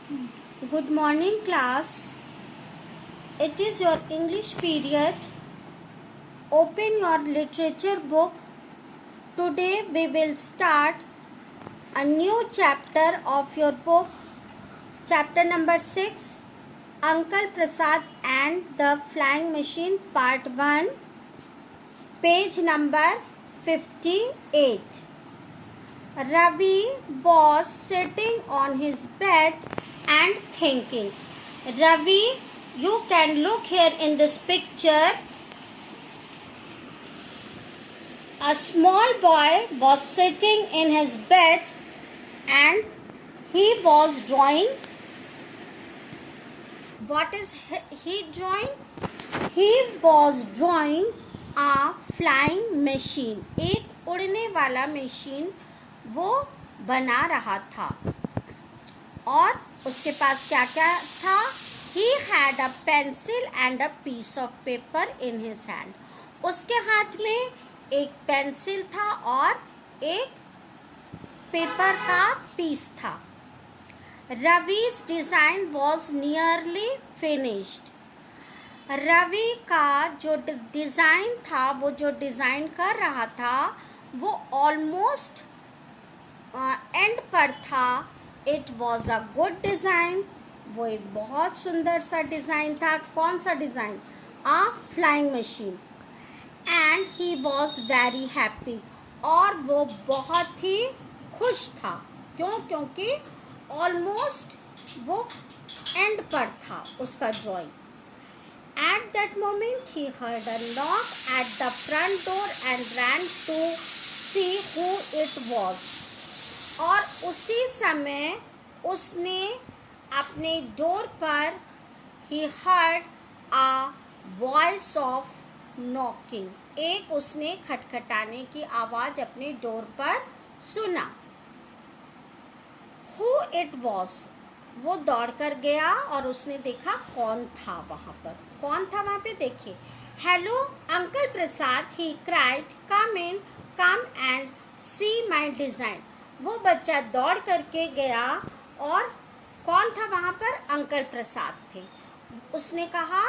Good morning, class. It is your English period. Open your literature book. Today we will start a new chapter of your book. Chapter number 6, Uncle Prasad and the Flying Machine, Part 1, page number 58. Ravi was sitting on his bed and thinking. Ravi, you can look here in this picture. A small boy was sitting in his bed and he was drawing. What is he drawing? He was drawing a flying machine. एक उड़ने वाला machine वो बना रहा था. और उसके पास क्या क्या था? He had a pencil and a piece of paper in his hand. उसके हाथ में एक पेंसिल था और एक पेपर का पीस था. Ravi's design was nearly finished. Ravi का जो डिज़ाइन था, वो जो डिज़ाइन कर रहा था, वो ऑलमोस्ट एंड पर था. It was a good design. वो एक बहुत सुंदर सा डिज़ाइन था. कौन सा design? A flying machine. And he was very happy. और वो बहुत ही खुश था. क्यों? क्योंकि ऑलमोस्ट वो एंड पर था उसका drawing. At that moment he heard a knock at the front door and ran to see who it was. और उसी समय उसने अपने डोर पर he heard a voice of knocking. एक उसने खटखटाने की आवाज़ अपने डोर पर सुना. Who it was? वो दौड़ कर गया और उसने देखा कौन था वहाँ पर. कौन था वहाँ पे? देखिए. Hello uncle Prasad, he cried, come in, come and see my design. वो बच्चा दौड़ करके गया और कौन था वहाँ पर? अंकल प्रसाद थे. उसने कहा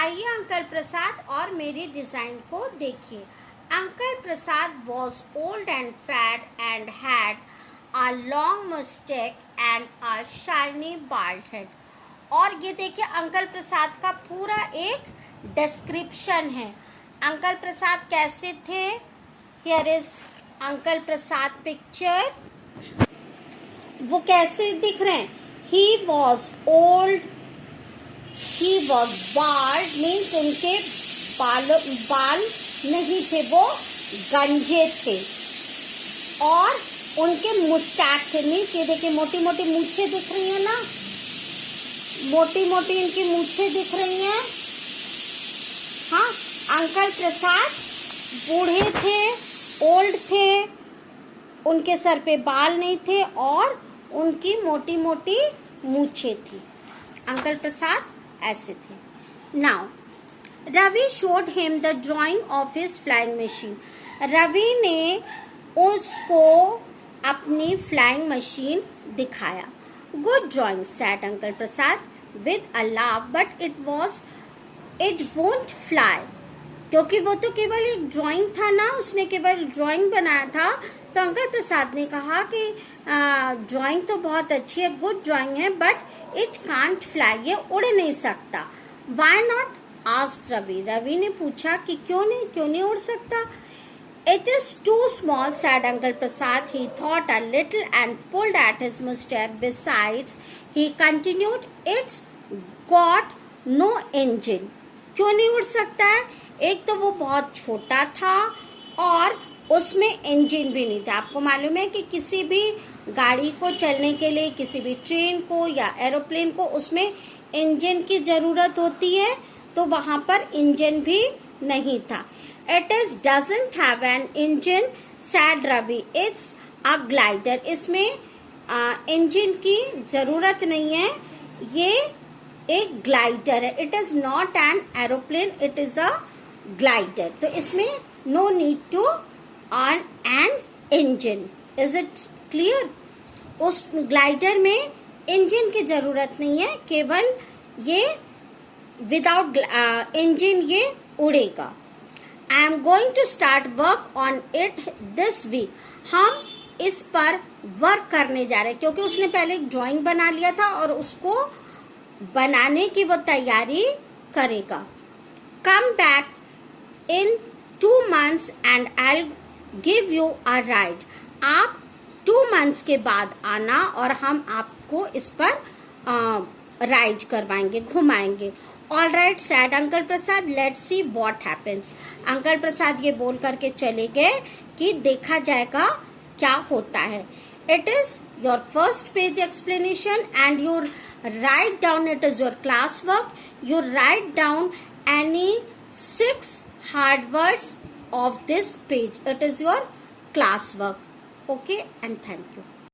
आइए अंकल प्रसाद और मेरी डिज़ाइन को देखिए. Uncle Prasad was old and fat and had a long mustache and a shiny bald head. और ये देखिए अंकल प्रसाद का पूरा एक डिस्क्रिप्शन है. अंकल प्रसाद कैसे थे? Here is uncle Prasad picture. वो कैसे दिख रहे हैं? He was old, he was bald, means उनके बाल नहीं थे, वो गंजे थे. और उनके मुस्टैच थे. मीन्स ये देखिए मोटी मोटी मूछें दिख रही हैं ना, मोटी मोटी इनकी मूछें दिख रही हैं. हाँ, अंकल प्रसाद बूढ़े थे, ओल्ड थे, उनके सर पे बाल नहीं थे और उनकी मोटी मोटी मूछें थी. अंकल प्रसाद ऐसे थे. Now Ravi showed him the drawing of his flying machine. Ravi ने उसको अपनी फ्लाइंग मशीन दिखाया. Good drawing said uncle Prasad with a laugh, but it won't fly. क्योंकि वो तो केवल एक ड्राइंग था ना, उसने केवल ड्राइंग बनाया था. तो अंकल प्रसाद ने कहा कि ड्राइंग तो बहुत अच्छी है, गुड ड्राइंग है, बट इट कांट फ्लाई, ये उड़ नहीं सकता. Why not asked Ravi. Ravi ने पूछा कि क्यों नहीं उड़ सकता. It is too small, said Uncle Prasad. He thought a little and pulled at his mustache. Besides, he continued, it's got no engine. क्यों नहीं उड़ सकता है? एक तो वो बहुत छोटा था और उसमें इंजन भी नहीं था. आपको मालूम है कि किसी भी गाड़ी को चलने के लिए, किसी भी ट्रेन को या एरोप्लेन को, उसमें इंजन की ज़रूरत होती है. तो वहाँ पर इंजन भी नहीं था. It doesn't have an engine, said Ravi. It's a glider. इसमें इंजन की ज़रूरत नहीं है, ये एक ग्लाइडर है. It is not an aeroplane, it is a glider. तो इसमें no need to an engine. Is it clear? उस ग्लाइडर में इंजन की जरूरत नहीं है, केवल ये विदाउट इंजन ये उड़ेगा। I am going to start work on it this week. हम इस पर वर्क करने जा रहे हैं, क्योंकि उसने पहले एक ड्राइंग बना लिया था और उसको बनाने की वो तैयारी करेगा। Come back in 2 months and I give you a ride. आप 2 months के बाद आना और हम आपको इस पर राइड करवाएंगे, घुमाएंगे। All right said uncle Prasad, let's see what happens. Uncle Prasad ये बोल करके चले गए कि देखा जाएगा क्या होता है। It is your first page explanation and you write down, it is your class work. You write down any 6 hard words of this page. It is your class work. Okay, and thank you.